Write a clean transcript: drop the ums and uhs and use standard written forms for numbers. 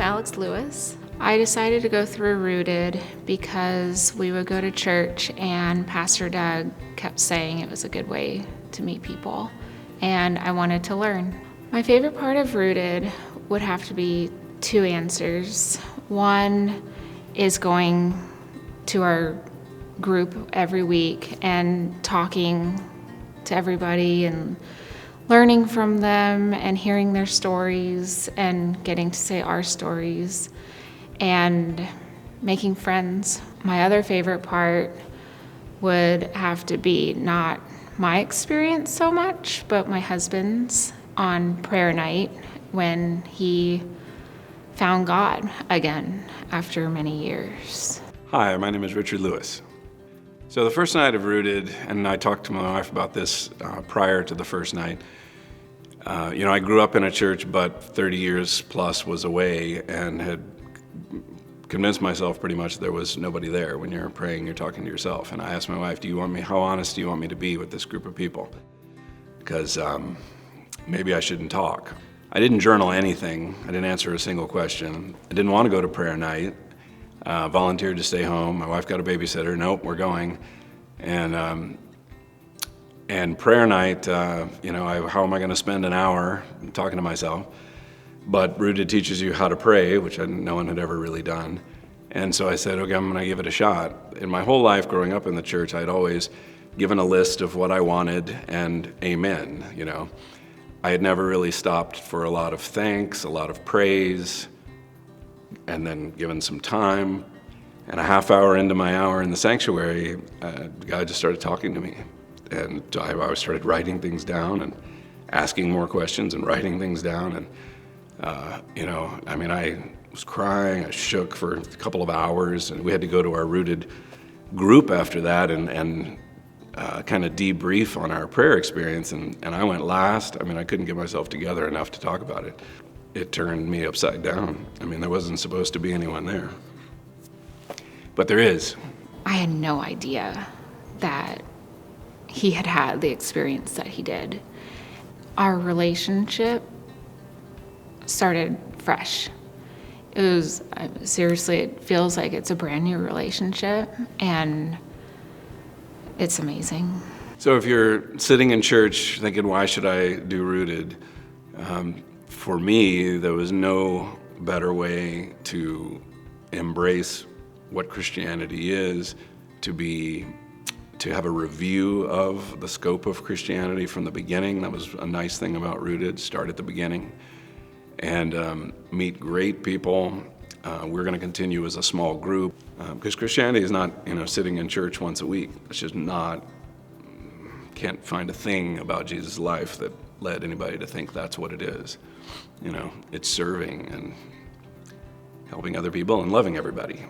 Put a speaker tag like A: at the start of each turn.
A: Alex Lewis. I decided to go through Rooted because we would go to church and Pastor Doug kept saying it was a good way to meet people, and I wanted to learn. My favorite part of Rooted would have to be two answers. One is going to our group every week and talking to everybody and learning from them and hearing their stories and getting to say our stories and making friends. My other favorite part would have to be not my experience so much, but my husband's on prayer night when he found God again after many years.
B: Hi, my name is Richard Lewis. So the first night of Rooted, and I talked to my wife about this prior to the first night. I grew up in a church, but 30 years plus was away and had convinced myself pretty much there was nobody there. When you're praying, you're talking to yourself. And I asked my wife, how honest do you want me to be with this group of people? Because maybe I shouldn't talk. I didn't journal anything. I didn't answer a single question. I didn't want to go to prayer night. Volunteered to stay home. My wife got a babysitter. Nope, we're going. And prayer night, how am I going to spend an hour talking to myself? But Rooted teaches you how to pray, which no one had ever really done. And so I said, okay, I'm going to give it a shot. In my whole life growing up in the church, I'd always given a list of what I wanted and amen, I had never really stopped for a lot of thanks, a lot of praise, and then given some time. And a half hour into my hour in the sanctuary, God just started talking to me. And I started writing things down and asking more questions and writing things down. And, I was crying, I shook for a couple of hours, and we had to go to our Rooted group after that and kind of debrief on our prayer experience. And I went last. I couldn't get myself together enough to talk about it. It turned me upside down. There wasn't supposed to be anyone there. But there is.
A: I had no idea that he had the experience that he did. Our relationship started fresh. It feels like it's a brand new relationship, and it's amazing.
B: So if you're sitting in church thinking, why should I do Rooted? For me, there was no better way to embrace what Christianity is, to have a review of the scope of Christianity from the beginning. That was a nice thing about Rooted, start at the beginning, and meet great people. We're going to continue as a small group, because Christianity is not, sitting in church once a week. It's just can't find a thing about Jesus' life that led anybody to think that's what it is. It's serving and helping other people and loving everybody.